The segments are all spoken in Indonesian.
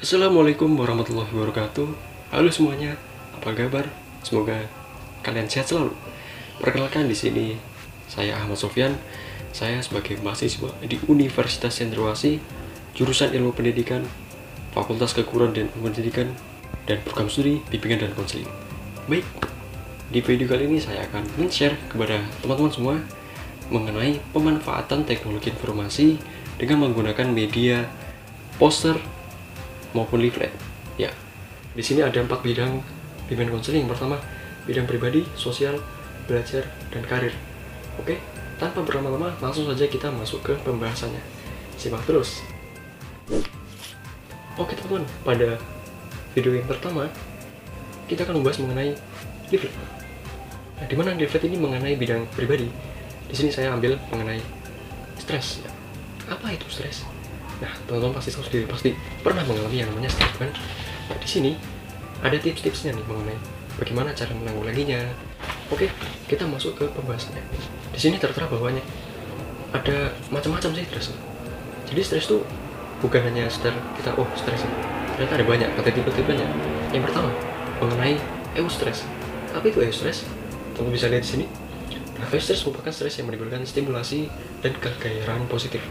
Assalamualaikum warahmatullahi wabarakatuh. Halo semuanya, apa kabar? Semoga kalian sehat selalu. Perkenalkan, di sini saya Ahmad Sofyan. Saya sebagai mahasiswa di Universitas Cendrawasih, jurusan Ilmu Pendidikan, Fakultas Keguruan dan Pendidikan, dan program studi bimbingan dan konseling. Baik, di video kali ini saya akan men-share kepada teman-teman semua mengenai pemanfaatan teknologi informasi dengan menggunakan media poster maupun leaflet. Ya, di sini ada 4 bidang bimbingan konseling. Pertama, bidang pribadi, sosial, belajar, dan karir. Oke, tanpa berlama-lama, langsung saja kita masuk ke pembahasannya. Simak terus. Oke teman-teman, pada video yang pertama kita akan membahas mengenai leaflet. Nah, di mana leaflet ini mengenai bidang pribadi. Di sini saya ambil mengenai stres. Ya. Apa itu stres? Nah, teman-teman pasti tahu sendiri, pasti pernah mengalami yang namanya stres, kan? Nah, di sini ada tips-tipsnya nih mengenai bagaimana cara menanggulanginya. Oke, kita masuk ke pembahasannya. Di sini tertera bahwanya ada macam-macam sih stres. Jadi stres itu bukan hanya sekedar kita stres. Ternyata ada banyak, ada tipe-tipenya. Yang pertama, mengenai eustress. Apa itu eustress? Teman bisa lihat di sini. Nah, eustress merupakan stres yang menimbulkan stimulasi dan kegairahan positif.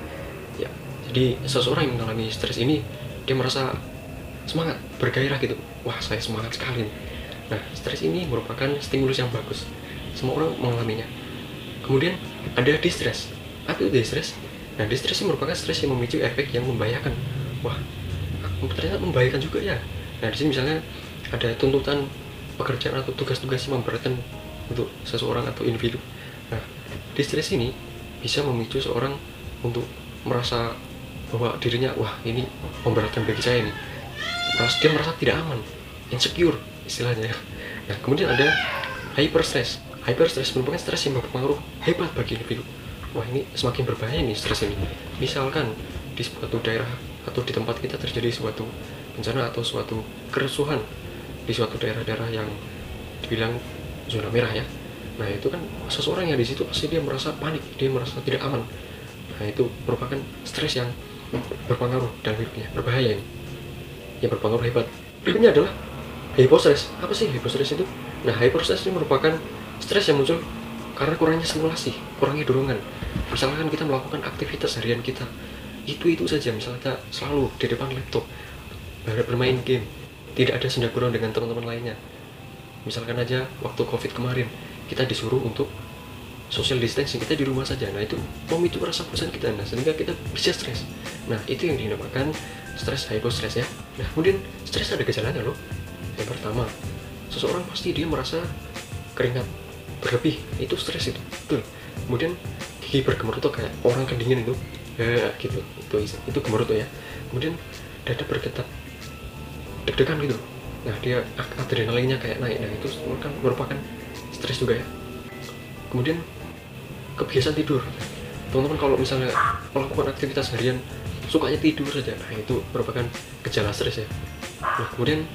Ya, jadi seseorang yang mengalami stres ini, dia merasa semangat, bergairah gitu. Wah, saya semangat sekali nih. Nah, stres ini merupakan stimulus yang bagus. Semua orang mengalaminya. Kemudian ada distress. Apa itu distress? Nah, distress ini merupakan stres yang memicu efek yang membahayakan. Wah, ternyata membahayakan juga ya. Nah, di sini misalnya ada tuntutan pekerjaan atau tugas-tugas yang memberatkan untuk seseorang atau individu. Nah, distress ini bisa memicu seorang untuk merasa bahwa dirinya, wah ini memberatkan bagi saya nih. Dia merasa tidak aman, insecure istilahnya. Nah, kemudian ada hyperstress. Hyperstress merupakan stres yang berpengaruh hebat bagi individu. Wah, ini semakin berbahaya nih stres ini. Misalkan di suatu daerah atau di tempat kita terjadi suatu bencana atau suatu kerusuhan di suatu daerah-daerah yang dibilang zona merah ya. Nah, itu kan seseorang yang di situ pasti dia merasa panik, dia merasa tidak aman. Nah, itu merupakan stres yang berpengaruh dan hidupnya berbahaya ini, yang berpengaruh hebat. Berikutnya adalah hypostress. Apa sih hypostress itu? Nah, hypostress ini merupakan stres yang muncul karena kurangnya stimulasi, kurangnya dorongan. Misalkan kita melakukan aktivitas harian kita itu saja, misalnya kita selalu di depan laptop bermain game, tidak ada senda gurau dengan teman-teman lainnya. Misalkan aja waktu COVID kemarin kita disuruh untuk social distancing, kita di rumah saja. Nah, itu memicu rasa bosan kita, nah sehingga kita bisa stres. Nah, itu yang dinamakan stres hypostress ya. Nah, kemudian stres ada gejalanya loh. Yang pertama, seseorang pasti dia merasa keringat berlebih, itu stres itu, betul. Kemudian gigi bergemerut tuh kayak orang kedingin itu, ya gitu, itu gemerut tuh ya. Kemudian dada bergetar, deg-degan gitu. Nah, dia adrenalinnya kayak naik. Nah, itu kan merupakan stres juga ya. Kemudian kebiasaan tidur, teman-teman kalau misalnya melakukan aktivitas harian sukanya tidur saja, nah itu merupakan gejala stres ya. Nah, kemudian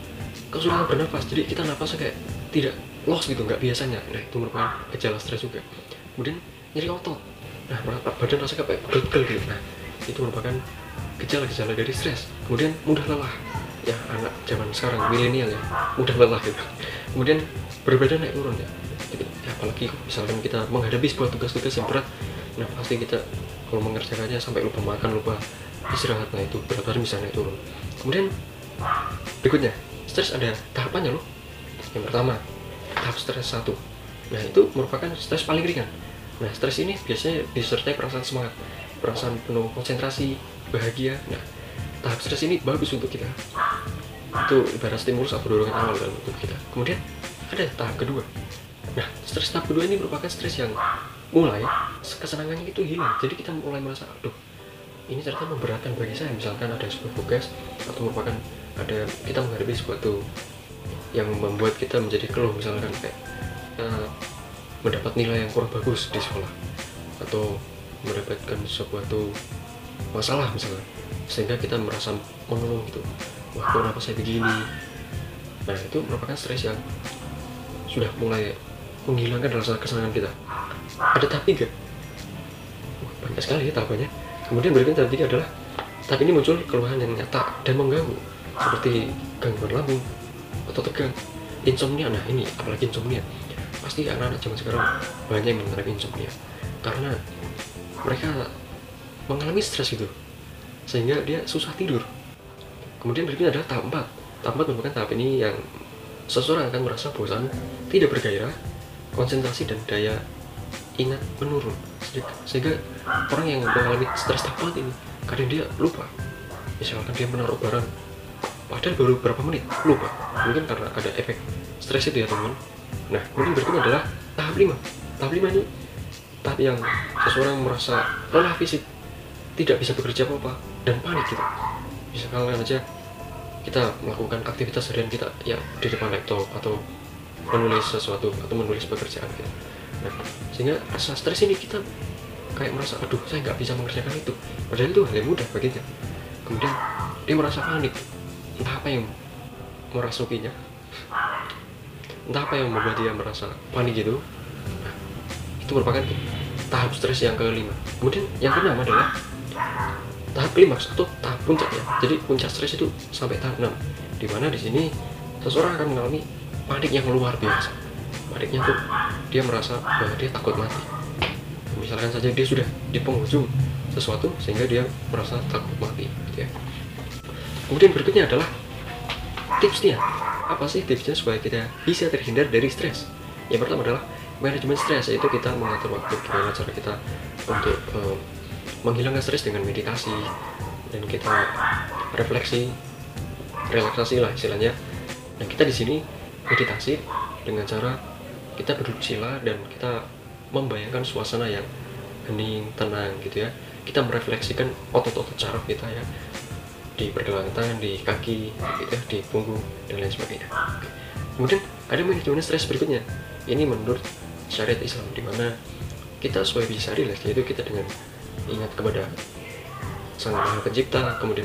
kesulitan bernafas, jadi kita nafasnya kayak tidak loss gitu, nggak biasanya. Nah, itu merupakan gejala stres juga. Kemudian nyeri otot, nah badan rasanya kayak pegel-pegel gitu. Nah, itu merupakan gejala-gejala dari stres. Kemudian mudah lelah, ya anak zaman sekarang milenial ya, mudah lelah gitu. Kemudian berat badan naik turun ya. Gitu. Ya, apalagi misalkan kita menghadapi sebuah tugas-tugas yang berat, nah pasti kita kalau mengerjakannya sampai lupa makan, lupa istirahat, nah itu berat badan bisa naik turun. Kemudian berikutnya, stres ada tahapannya loh. Yang pertama, tahap stres 1. Nah, itu merupakan stres paling ringan. Nah, stres ini biasanya disertai perasaan semangat, perasaan penuh konsentrasi, bahagia. Nah, tahap stres ini bagus untuk kita. Itu ibarat stimulus atau dorongan awal dalam tubuh kita. Kemudian ada tahap kedua. Nah, stres tahap kedua ini merupakan stres yang mulai kesenangannya itu hilang. Jadi kita mulai merasa, aduh, ini ternyata memberatkan bagi saya. Misalkan ada sebuah tugas atau merupakan ada kita menghadapi sesuatu yang membuat kita menjadi keluh, misalkan kayak mendapat nilai yang kurang bagus di sekolah atau mendapatkan suatu masalah misalnya, sehingga kita merasa mengeluh gitu. Wah, kenapa saya begini? Nah, itu merupakan stres yang sudah mulai menghilangkan rasa kesenangan kita. Ada tahap 3. Banyak sekali ya tahapannya. Kemudian berikutnya tahap 3 adalah tahap ini muncul keluhan yang nyata dan mengganggu. seperti gangguan lambung atau tegang, insomnia. Nah ini apalagi insomnia, pasti anak-anak zaman sekarang banyak yang mengalami insomnia karena mereka mengalami stres gitu sehingga dia susah tidur. Kemudian berikutnya adalah tahap 4. Tahap 4 merupakan tahap ini yang seseorang akan merasa bosan, tidak bergairah, konsentrasi dan daya ingat menurun. Sehingga orang yang mengalami stres tahap 4 ini kadang dia lupa, misalkan dia menaruh barang padahal baru berapa menit, lupa, mungkin karena ada efek stres itu ya teman. Nah kemudian berikutnya adalah tahap 5. Tahap 5 ini tahap yang seseorang merasa lelah fisik, tidak bisa bekerja apa-apa dan panik gitu. Misalkan aja kita melakukan aktivitas harian kita ya di depan laptop atau menulis sesuatu atau menulis pekerjaan gitu. Nah sehingga rasa stres ini kita kayak merasa aduh saya nggak bisa mengerjakan itu, padahal itu hal yang mudah baginya. Kemudian dia merasa panik, entah apa yang merasukinya, entah apa yang membuat dia merasa panik gitu. Nah, itu merupakan tahap stres yang kelima. Kemudian yang keenam adalah tahap klimaks atau tahap puncak ya. Jadi puncak stres itu sampai tahap 6, di mana di sini seseorang akan mengalami panik yang luar biasa. Paniknya tuh dia merasa bahwa dia takut mati. Misalkan saja dia sudah di penghujung sesuatu sehingga dia merasa takut mati gitu ya. Kemudian berikutnya adalah tipsnya. Apa sih tipsnya supaya kita bisa terhindar dari stres? Yang pertama adalah manajemen stres, yaitu kita mengatur waktu, gimana cara kita untuk menghilangkan stres dengan meditasi dan kita refleksi, relaksasi lah istilahnya. Dan kita di sini meditasi dengan cara kita berduduk sila dan kita membayangkan suasana yang hening, tenang gitu ya. Kita merefleksikan otot-otot saraf kita ya, di pergelangan tangan, di kaki, gitu ya, di punggung dan lain sebagainya. Kemudian ada manajemen stres berikutnya. Ini menurut syariat Islam, di mana kita supaya bisa rileks, yaitu kita dengan ingat kepada Sang Maha Pencipta, kemudian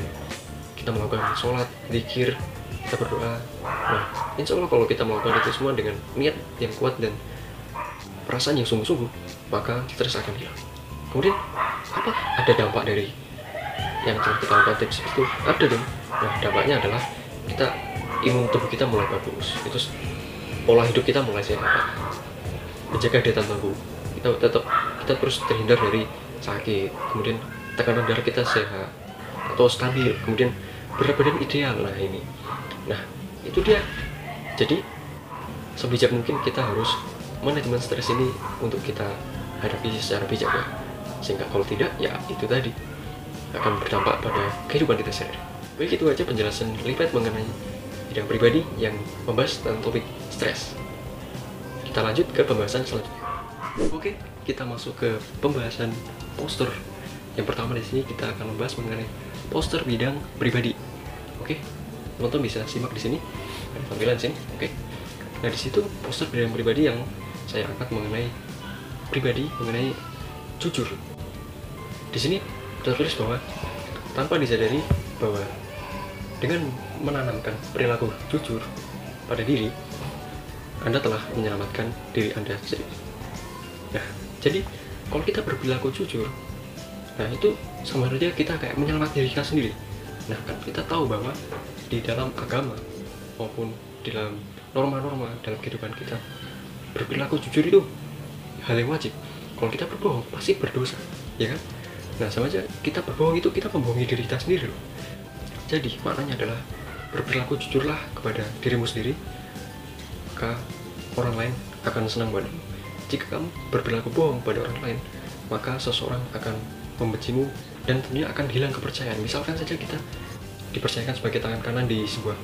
kita melakukan sholat, zikir, kita berdoa. Nah, insya Allah kalau kita melakukan itu semua dengan niat yang kuat dan perasaan yang sungguh-sungguh, maka stres akan hilang. Kemudian apa? Ada dampak dari yang telah kita lakukan tips itu? Ada dong. Nah, dampaknya adalah kita imun tubuh kita mulai bagus. Itu pola hidup kita mulai sehat. Menjaga daya tahan tubuh. Kita terus terhindar dari sakit. Kemudian tekanan darah kita sehat atau stabil. Kemudian berat badan ideal. Nah, ini. Nah, itu dia. Jadi sebijak mungkin kita harus manajemen stres ini untuk kita hadapi secara bijak ya. Sehingga kalau tidak ya itu tadi akan berdampak pada kehidupan kita sehari. Baik, itu aja penjelasan Livet mengenai bidang pribadi yang membahas tentang topik stres. Kita lanjut ke pembahasan selanjutnya. Oke, kita masuk ke pembahasan poster. Yang pertama di sini kita akan membahas mengenai poster bidang pribadi. Oke, teman-teman bisa simak di sini ada tampilan sini. Oke. Nah, di situ poster bidang pribadi yang saya angkat mengenai jujur. Di sini tertulis bahwa tanpa disadari bahwa dengan menanamkan perilaku jujur pada diri, Anda telah menyelamatkan diri Anda sendiri. Nah, jadi kalau kita berperilaku jujur, nah itu sama saja kita kayak menyelamatkan diri kita sendiri. Nah, kan kita tahu bahwa di dalam agama maupun di dalam norma-norma dalam kehidupan kita, berperilaku jujur itu hal yang wajib. Kalau kita berbohong pasti berdosa, ya kan? Nah, sama aja kita berbohong itu kita membohongi diri kita sendiri loh. Jadi maknanya adalah berperilaku jujurlah kepada dirimu sendiri, maka orang lain akan senang padamu. Jika kamu berperilaku bohong pada orang lain, maka seseorang akan membencimu dan tentunya akan hilang kepercayaan. Misalkan saja kita dipercayakan sebagai tangan kanan di sebuah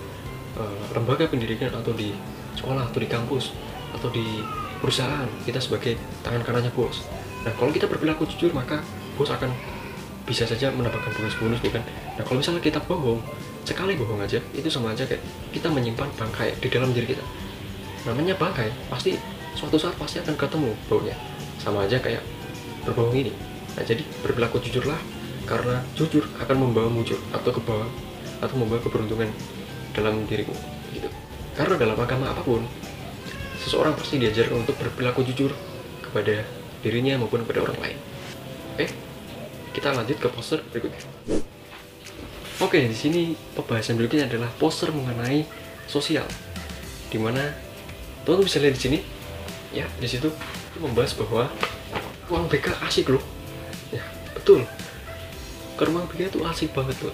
lembaga pendidikan atau di sekolah atau di kampus atau di perusahaan, kita sebagai tangan kanannya bos. Nah, kalau kita berperilaku jujur, maka bos akan bisa saja mendapatkan bonus-bonus, bukan? Nah, kalau misalnya kita bohong, sekali bohong aja, itu sama aja kayak kita menyimpan bangkai di dalam diri kita. Namanya bangkai, pasti suatu saat pasti akan ketemu baunya. Sama aja kayak berbohong ini. Nah, jadi berperilaku jujurlah, karena jujur akan membawa mujur atau ke bawah atau membawa keberuntungan dalam dirimu gitu. Karena dalam agama apapun, seseorang pasti diajarkan untuk berperilaku jujur kepada dirinya maupun kepada orang lain. Oke, kita lanjut ke poster berikutnya. Oke, di sini pembahasan berikutnya adalah poster mengenai sosial, dimana teman bisa lihat di sini, ya di situ membahas bahwa ruang BK asik loh. Ya betul, ke ruang BK itu asik banget loh.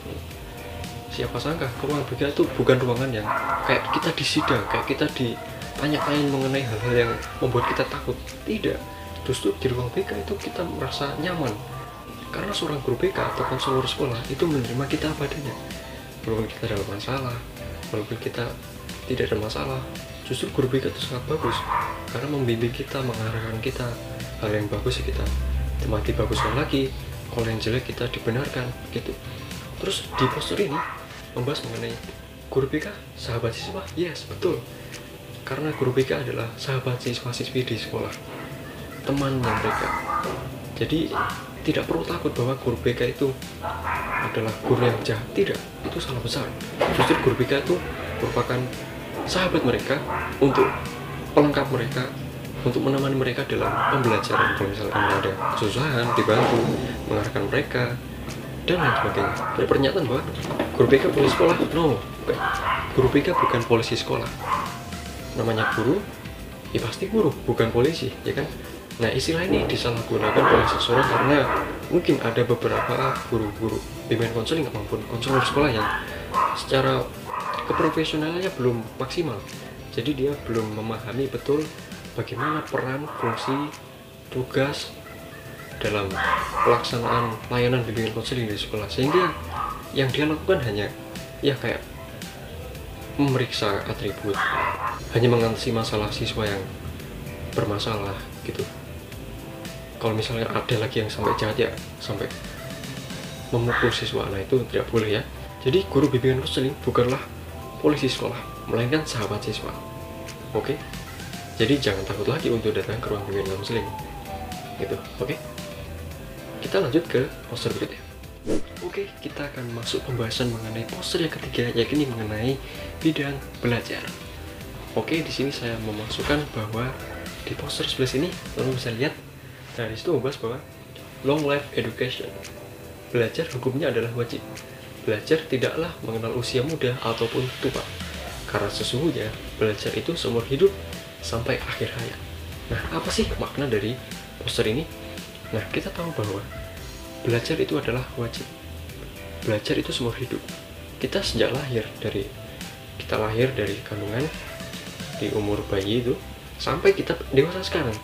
Siapa sangka ke ruang BK itu bukan ruangan yang kayak kita disidang, kayak kita ditanya-tanyain mengenai hal-hal yang membuat kita takut. Tidak, justru di ruang BK itu kita merasa nyaman, karena seorang guru BK atau konselor sekolah itu menerima kita apa adanya. Walaupun kita ada masalah, walaupun kita tidak ada masalah, justru guru BK itu sangat bagus karena membimbing kita, mengarahkan kita hal yang bagus ya kita temati baguskan lagi, kalau yang jelek kita dibenarkan gitu. Terus di poster ini membahas mengenai guru BK sahabat siswa. Yes, betul, karena guru BK adalah sahabat siswa-siswi di sekolah, temannya mereka. Jadi tidak perlu takut bahwa guru BK itu adalah guru yang jahat. Tidak, itu salah besar. Justru guru BK itu merupakan sahabat mereka, untuk pelengkap mereka, untuk menemani mereka dalam pembelajaran. Kalau misalnya ada kesusahan, dibantu, mengarahkan mereka, dan lain sebagainya. Ada pernyataan bahwa guru BK polisi sekolah. No, bukan. Guru BK bukan polisi sekolah. Namanya guru, ya pasti guru, bukan polisi, ya kan? Nah, istilah ini disalahgunakan oleh seseorang karena mungkin ada beberapa guru-guru bimbingan konseling maupun konselor sekolah yang secara keprofesionalannya belum maksimal. Jadi dia belum memahami betul bagaimana peran, fungsi, tugas dalam pelaksanaan layanan bimbingan konseling di sekolah, sehingga yang dia lakukan hanya ya kayak memeriksa atribut, hanya mengatasi masalah siswa yang bermasalah gitu. Kalau misalnya ada lagi yang sampai jahat, ya sampai memukul siswa, nah itu tidak boleh ya. Jadi guru bimbingan konseling bukanlah polisi sekolah, melainkan sahabat siswa. Oke, jadi jangan takut lagi untuk datang ke ruang bimbingan konseling gitu. Oke, kita lanjut ke poster berikutnya. Oke, kita akan masuk pembahasan mengenai poster yang ketiga, yakni mengenai bidang belajar. Oke, di sini saya memasukkan bahwa di poster sebelah sini teman bisa lihat. Nah, di situ membahas bahwa long life education, belajar hukumnya adalah wajib. Belajar tidaklah mengenal usia muda ataupun tua, karena sesungguhnya belajar itu seumur hidup sampai akhir hayat. Nah, apa sih makna dari poster ini? Nah, kita tahu bahwa belajar itu adalah wajib. Belajar itu seumur hidup. Kita sejak lahir dari kandungan, di umur bayi itu sampai kita dewasa sekarang,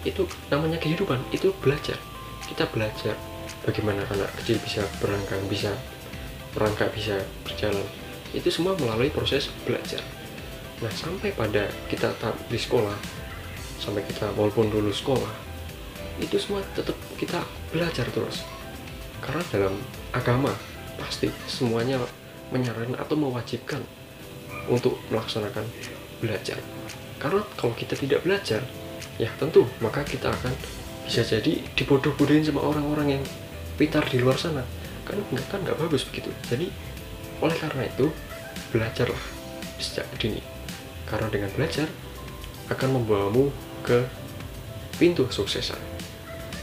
itu namanya kehidupan, itu belajar. Kita belajar bagaimana anak kecil bisa merangkak, bisa berjalan. Itu semua melalui proses belajar. Nah, sampai pada kita di sekolah, sampai kita walaupun lulus sekolah, itu semua tetap kita belajar terus. Karena dalam agama pasti semuanya menyarankan atau mewajibkan untuk melaksanakan belajar. Karena kalau kita tidak belajar, ya tentu maka kita akan bisa jadi dibodoh-bodohin sama orang-orang yang pintar di luar sana. Kan nggak bagus begitu. Jadi oleh karena itu belajarlah sejak dini, karena dengan belajar akan membawamu ke pintu kesuksesan.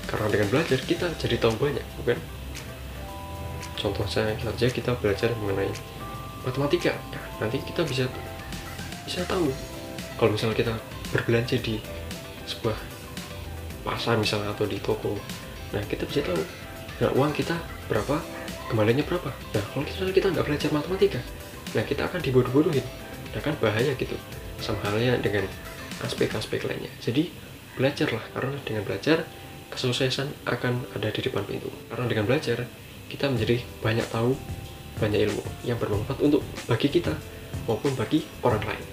Karena dengan belajar kita jadi tahu banyak, bukan? Contoh saja kita belajar mengenai matematika, nah, nanti kita bisa tahu kalau misalnya kita berbelanja di sebuah pasar misalnya atau di toko, nah kita bisa tahu, nah uang kita berapa, kembaliannya berapa. Nah kalau kita nggak belajar matematika, nah kita akan dibodoh-bodohin, nah kan bahaya gitu. Sama halnya dengan aspek-aspek lainnya. Jadi belajarlah, karena dengan belajar kesuksesan akan ada di depan pintu. Karena dengan belajar kita menjadi banyak tahu, banyak ilmu yang bermanfaat untuk bagi kita maupun bagi orang lain.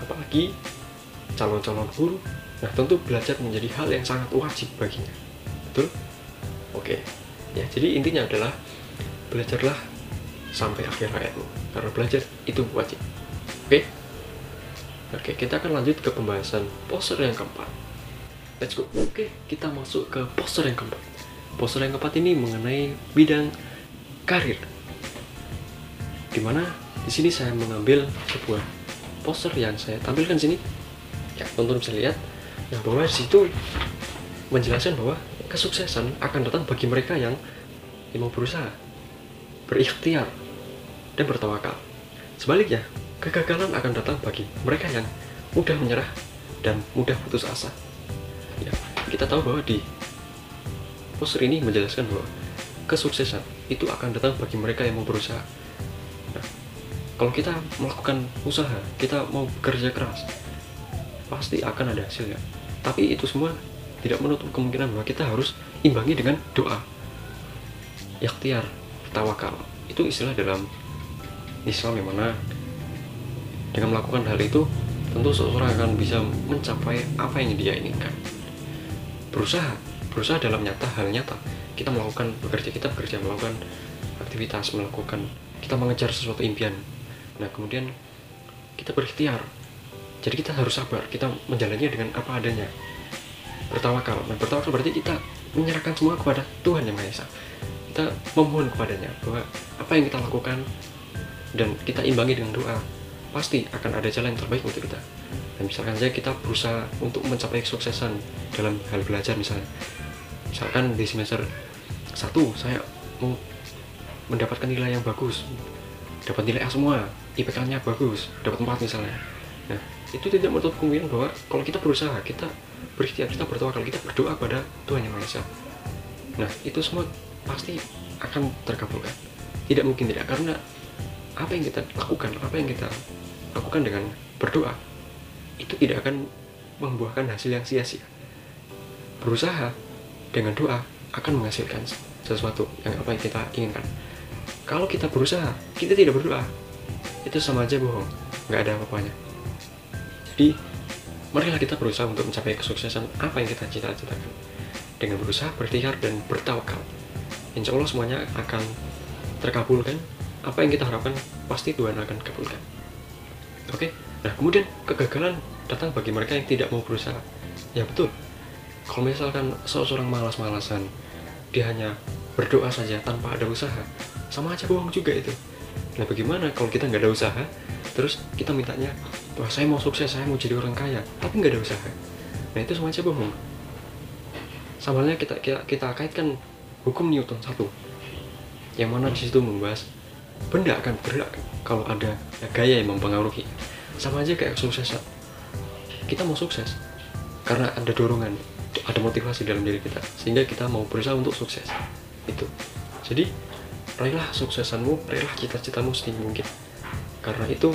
Apalagi calon-calon guru, nah tentu belajar menjadi hal yang sangat wajib baginya. Betul? Oke. Ya, jadi intinya adalah belajarlah sampai akhir hayatmu, karena belajar itu wajib. Oke? Oke, kita akan lanjut ke pembahasan poster yang keempat. Let's go. Oke, kita masuk ke poster yang keempat. Poster yang keempat ini mengenai bidang karir. Dimana di sini saya mengambil sebuah poster yang saya tampilkan di sini. Ya, teman-teman bisa lihat. Nah, bahwa di situ menjelaskan bahwa kesuksesan akan datang bagi mereka yang mau berusaha. berikhtiar, dan bertawakal. Sebaliknya, kegagalan akan datang bagi mereka yang mudah menyerah dan mudah putus asa. Ya, kita tahu bahwa di poster ini menjelaskan bahwa kesuksesan itu akan datang bagi mereka yang mau berusaha. Nah, kalau kita melakukan usaha, kita mau bekerja keras, pasti akan ada hasilnya. Tapi itu semua tidak menutup kemungkinan bahwa kita harus imbangi dengan doa, ikhtiar, tawakal. Itu istilah dalam Islam yang mana dengan melakukan hal itu tentu seseorang akan bisa mencapai apa yang dia inginkan. Berusaha dalam hal nyata. Kita melakukan bekerja, melakukan aktivitas, kita mengejar sesuatu impian. Nah, kemudian kita berikhtiar. Jadi kita harus sabar, kita menjalannya dengan apa adanya. Bertawakal. Nah, bertawakal berarti kita menyerahkan semua kepada Tuhan Yang Maha Esa. Kita memohon kepadanya bahwa apa yang kita lakukan dan kita imbangi dengan doa, pasti akan ada jalan yang terbaik untuk kita. Dan misalkan saja kita berusaha untuk mencapai kesuksesan dalam hal belajar misalkan di semester 1 saya mau mendapatkan nilai yang bagus, dapat nilai A semua, IPK-nya bagus, dapat 4 misalnya. Nah, itu tidak menutup kemungkinan bahwa kalau kita berusaha, kita berikhtiar, kita bertawakal, kita berdoa pada Tuhan Yang Maha Esa. Nah, itu semua pasti akan terkabulkan. Tidak mungkin tidak, karena apa yang kita lakukan dengan berdoa itu tidak akan membuahkan hasil yang sia-sia. Berusaha dengan doa akan menghasilkan sesuatu yang apa yang kita inginkan. Kalau kita berusaha, kita tidak berdoa, itu sama aja bohong, nggak ada apa-apanya. Jadi, marilah kita berusaha untuk mencapai kesuksesan apa yang kita cita-citakan dengan berusaha, berikhtiar, dan bertawakal. Insya Allah semuanya akan terkabulkan. Apa yang kita harapkan pasti Tuhan akan kabulkan. Oke. Nah, kemudian kegagalan datang bagi mereka yang tidak mau berusaha. Ya betul. Kalau misalkan seseorang malas-malasan, dia hanya berdoa saja tanpa ada usaha, sama aja bohong juga itu. Nah, bagaimana kalau kita nggak ada usaha, terus kita mintanya, wah saya mau sukses, saya mau jadi orang kaya, tapi nggak ada usaha. Nah, itu sama aja bohong. Sama halnya kita kaitkan hukum Newton 1, yang mana di situ membahas benda akan bergerak kalau ada gaya yang mempengaruhi. Sama aja kayak kesuksesan. Kita mau sukses karena ada dorongan, ada motivasi dalam diri kita, sehingga kita mau berusaha untuk sukses. Itu. Jadi, raihlah suksesanmu, raihlah cita-citamu setinggi mungkin. Karena itu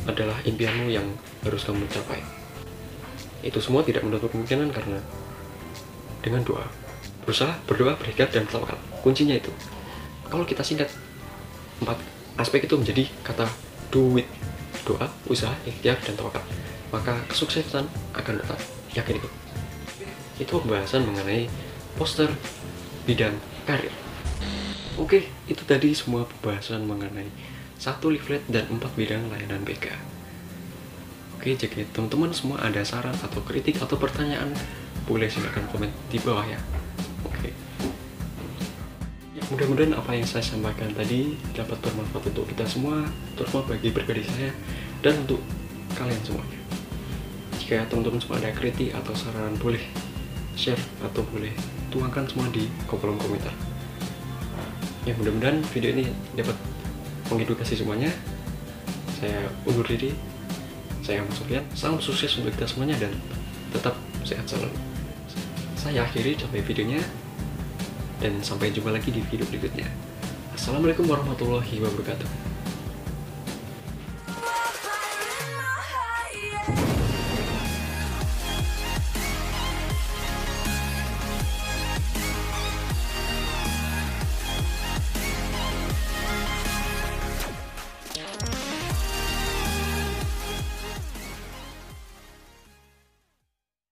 adalah impianmu yang harus kamu capai. Itu semua tidak menutup kemungkinan karena dengan doa. Berusaha, berdoa, berikhtiar, dan bertawakal. Kuncinya itu. Kalau kita singkat 4 aspek itu menjadi kata do it. Doa, usaha, ikhtiar, dan tawakal. Maka kesuksesan akan datang. Yakin itu. Itu pembahasan mengenai poster bidang karir. Oke, itu tadi semua pembahasan mengenai 1 leaflet dan 4 bidang layanan BK. Oke, jika teman-teman semua ada saran atau kritik atau pertanyaan, boleh silakan komen di bawah ya. Oke. Mudah-mudahan apa yang saya sampaikan tadi dapat bermanfaat untuk kita semua, terutama bagi pribadi saya dan untuk kalian semuanya. Jika teman-teman semua ada kritik atau saran, boleh share atau boleh tuangkan semua di kolom komentar. Ya, mudah-mudahan video ini dapat mengedukasi semuanya. Saya undur diri. Saya Ahmad Sofyan. Salam sukses untuk kita semuanya dan tetap sehat selalu. Saya akhiri sampai videonya dan sampai jumpa lagi di video berikutnya. Assalamualaikum warahmatullahi wabarakatuh.